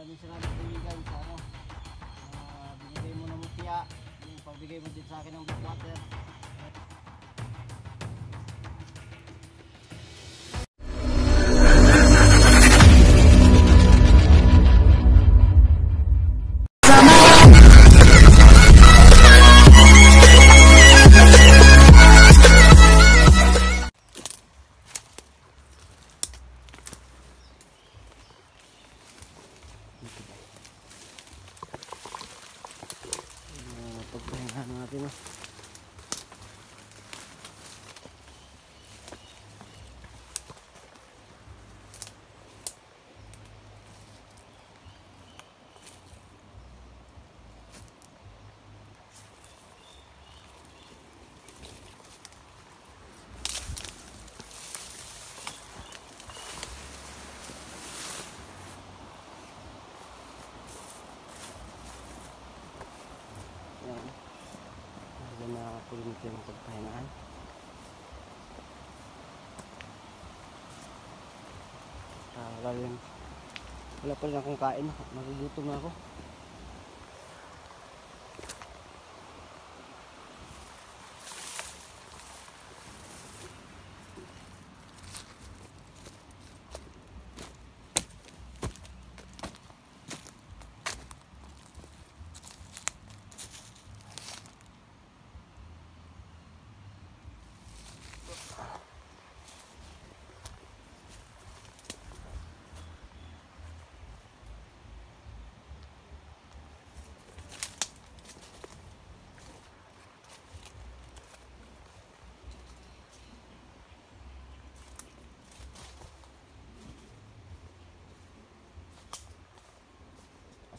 maraming salamat kaibigan sa ano, binigay mo ng mutya, yung pagbigay mo din sa akin ng backwater. Pagpahingahan natin na kulimit yung pagpahingaan. Wala pa rin akong kain, nagugutom na ako.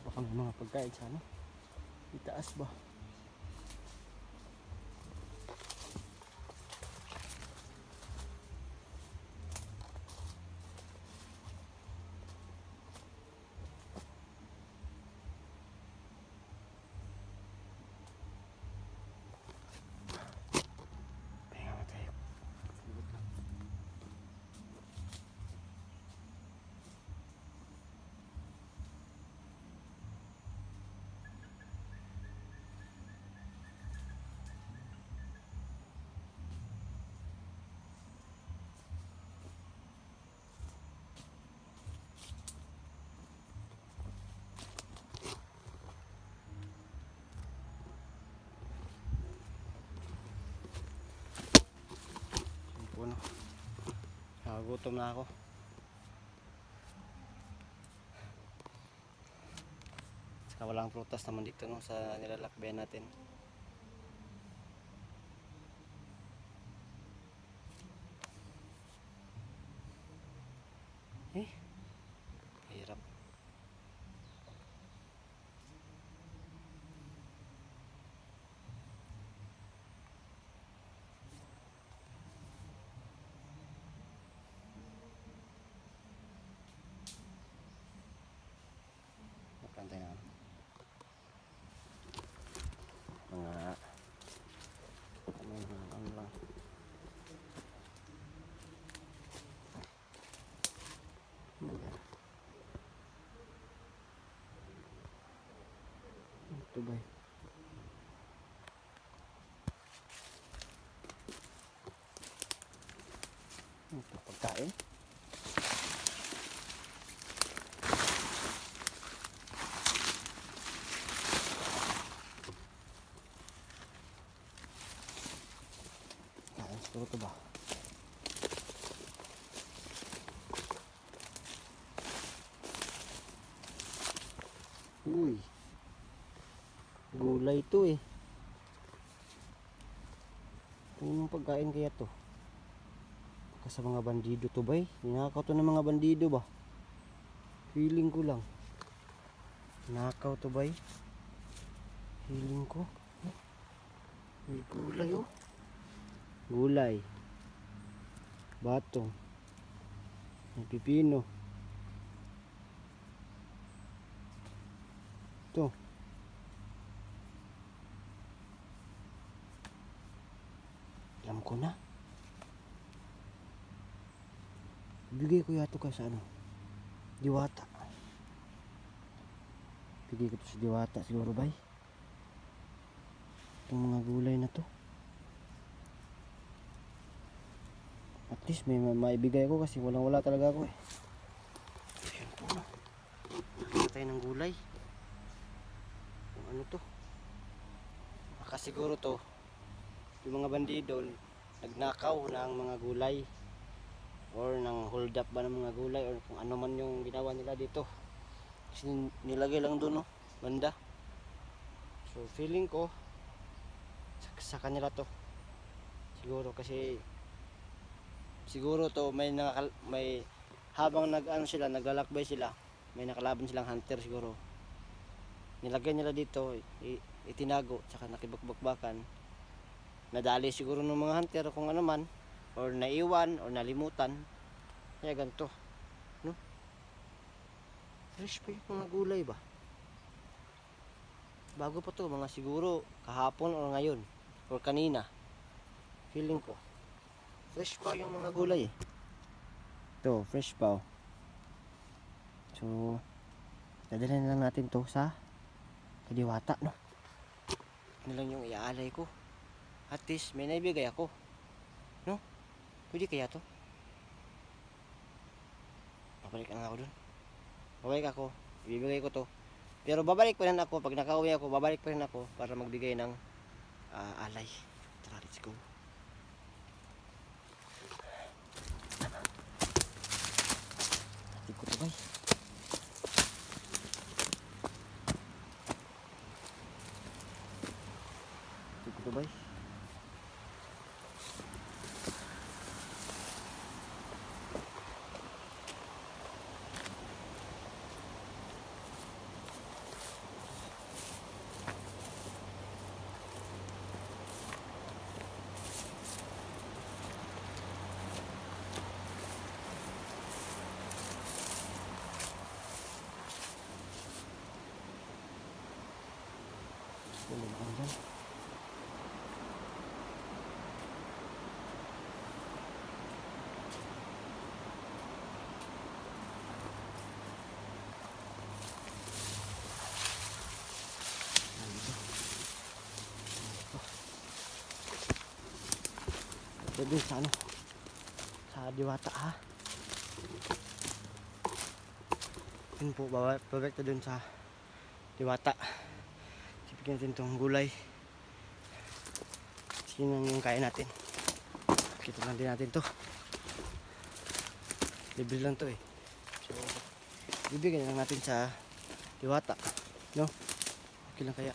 Baka may mga pagkain sana itaas ba? Gutom na ako. Saka walang prutas naman dito no, sa nilalakbayan natin. Hirap. Pantay na mga ano lang. Ito ba? Ito pagkain. Siguro ito ba? Uy, gulay ito eh. Anong pagkain kaya to? Baka sa mga bandido to ba eh? Ninakaw to ng mga bandido ba? Feeling ko lang. Ninakaw to ba eh? Feeling ko. May gulay oh. Gulay, batong, may pipino. Ito. Alam ko na. Bigay ko yato ka sa ano, Diwata. Bigay ko to sa Diwata siguro bay. Itong mga gulay na to. At least may maibigay ko kasi walang wala talaga ako eh. Ayan po no. Nakita tayo ng gulay. Kung ano to. Baka siguro to. Yung mga bandido nagnakaw ng mga gulay. Or nang hold up ba ng mga gulay. Or kung ano man yung ginawa nila dito. Kasi nilagay lang doon no. Banda. So feeling ko sa kanila to. Siguro kasi siguro to may habang nag-ano sila, naglalakbay sila, may nakalaban silang hunter siguro. Nilagay nila dito, itinago, tsaka nakibakbakbakan. Nadali siguro ng mga hunter kung ano man, or naiwan, or nalimutan. Kaya ganito, no? Fresh pa yung mga gulay ba? Bago pa to, mga siguro kahapon or ngayon, or kanina. Feeling ko. Fresh pa yung mga gulay eh. Ito, fresh pa oh. So, dadalhin na lang natin to sa Diwata, no? Ano lang yung iaalay ko. At least, may naibigay ako. No? Pwede kaya to? Babalik na ako dun. Babalik ako. Ibibigay ko to. Pero babalik pa rin ako. Pag nakauwi ako, babalik pa rin ako para magbigay ng alay. Tara, let's go. Ikot bay. Ikot bay. Ito din sa ano, sa Diwata ha. Yun po, babalik na dun sa Diwata. Sipigyan natin itong gulay. Sige nang yung kaya natin. Kita lang din natin to. Libre lang to eh. So, bibigyan lang natin sa Diwata. No? Okay lang kaya.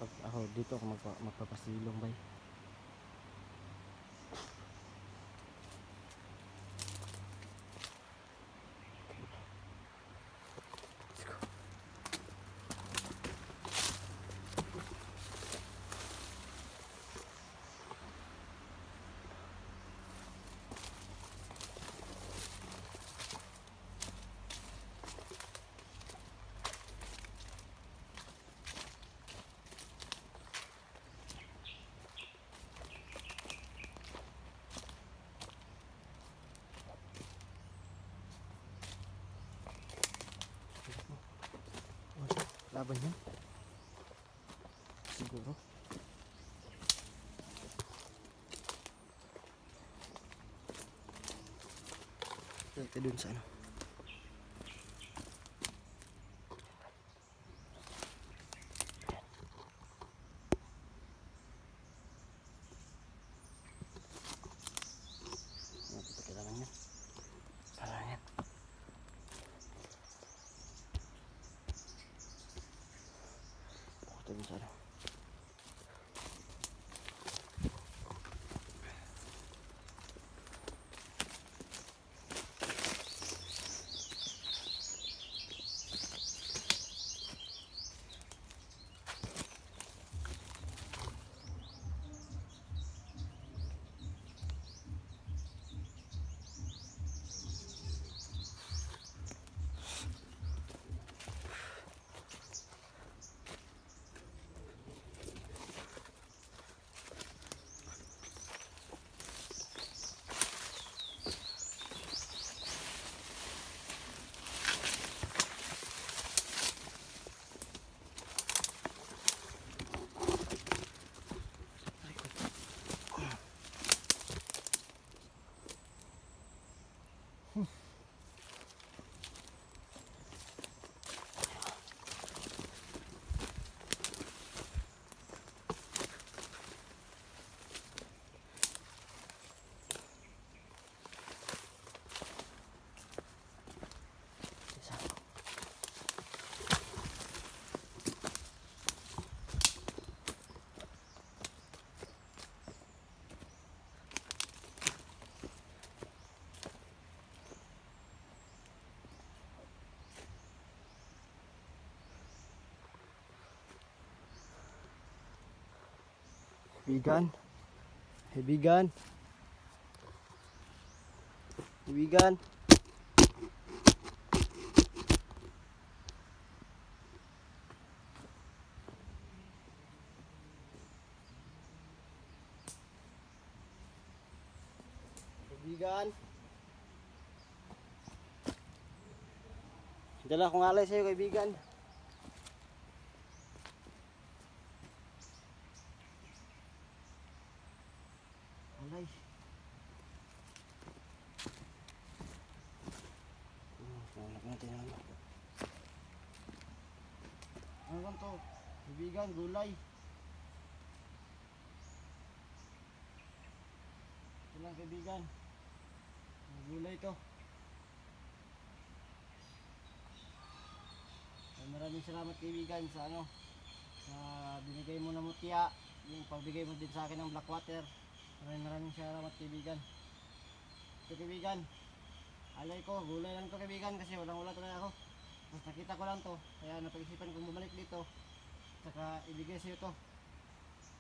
Pag ako dito ako magpapasilong bay. Let's go. Laban yan siguro. Ito dun sa ano. Ito kailangan yan. Kailangan yan. Ito dun sa ano. Kaibigan. Kaibigan. Kaibigan. Kaibigan. Dala akong alay sa'yo, kaibigan. Alay. Hanap natin ano. Ano lang to? Kaibigan, gulay. Ito lang, kaibigan. Gulay to. Maraming salamat, kaibigan, sa ano, sa binigay mo na mutya, yung pagbigay mo din sa akin ng black water. Maraming salamat, kaibigan. Ito, kaibigan, alay ko, gulay lang to, kaibigan, kasi walang-wala talaga ako. Mas nakita ko lang to, kaya napag-isipan kong bumalik dito, saka ibigay sa'yo to,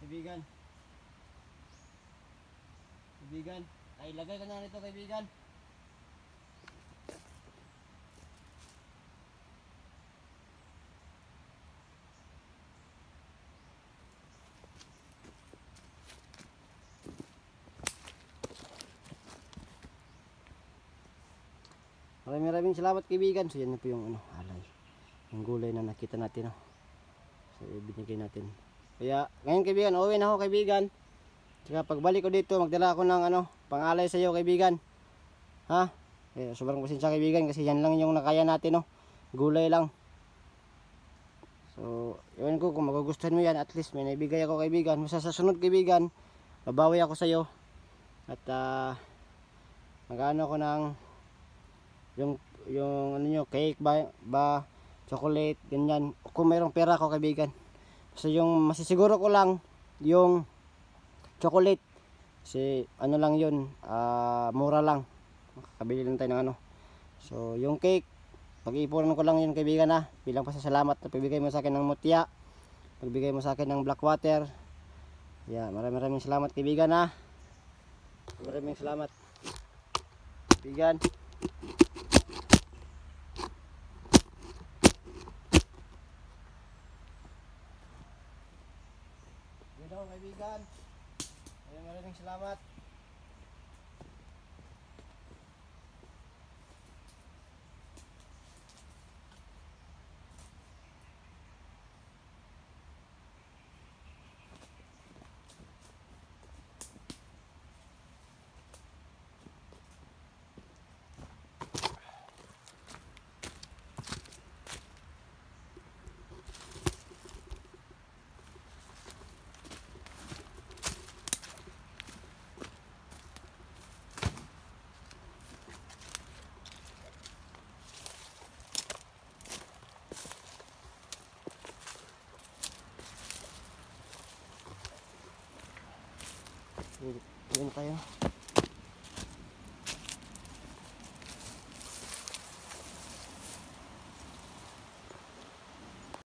kaibigan. Kaibigan, ay lagay ka na nito, kaibigan. Maraming salamat, kaibigan. So yan na po yung ano, alay. Yung gulay na nakita natin, no. So ibinigay natin. Kaya ngayon, kaibigan, uwi na ako, kaibigan. Saka pagbalik ko dito, magdala ako ng ano, pangalay sa iyo, kaibigan. Ha? Eh, sobrang pasensya, kaibigan, kasi yan lang yung nakaya natin, no. Gulay lang. So, ewan ko kung magugustuhan mo yan, at least may naibigay ako, kaibigan. Basta sa sunod, kaibigan, babawi ako sa iyo. At magano ko ng yung ano nyo, cake ba chocolate, ganyan, kung mayroong pera ko, kaibigan. So yung masisiguro ko lang yung chocolate, kasi ano lang yun, mura lang, makakabili lang tayo ng ano. So yung cake, pag-iipunan ko lang yun, kaibigan, ha, bilang pasasalamat na pagbigay mo sa akin ng mutya, pagbigay mo sa akin ng black water. Yeah, maraming salamat, kaibigan, ha. Maraming salamat, kaibigan. Yun, kaibigan. Maraming salamat. Uwi na tayo.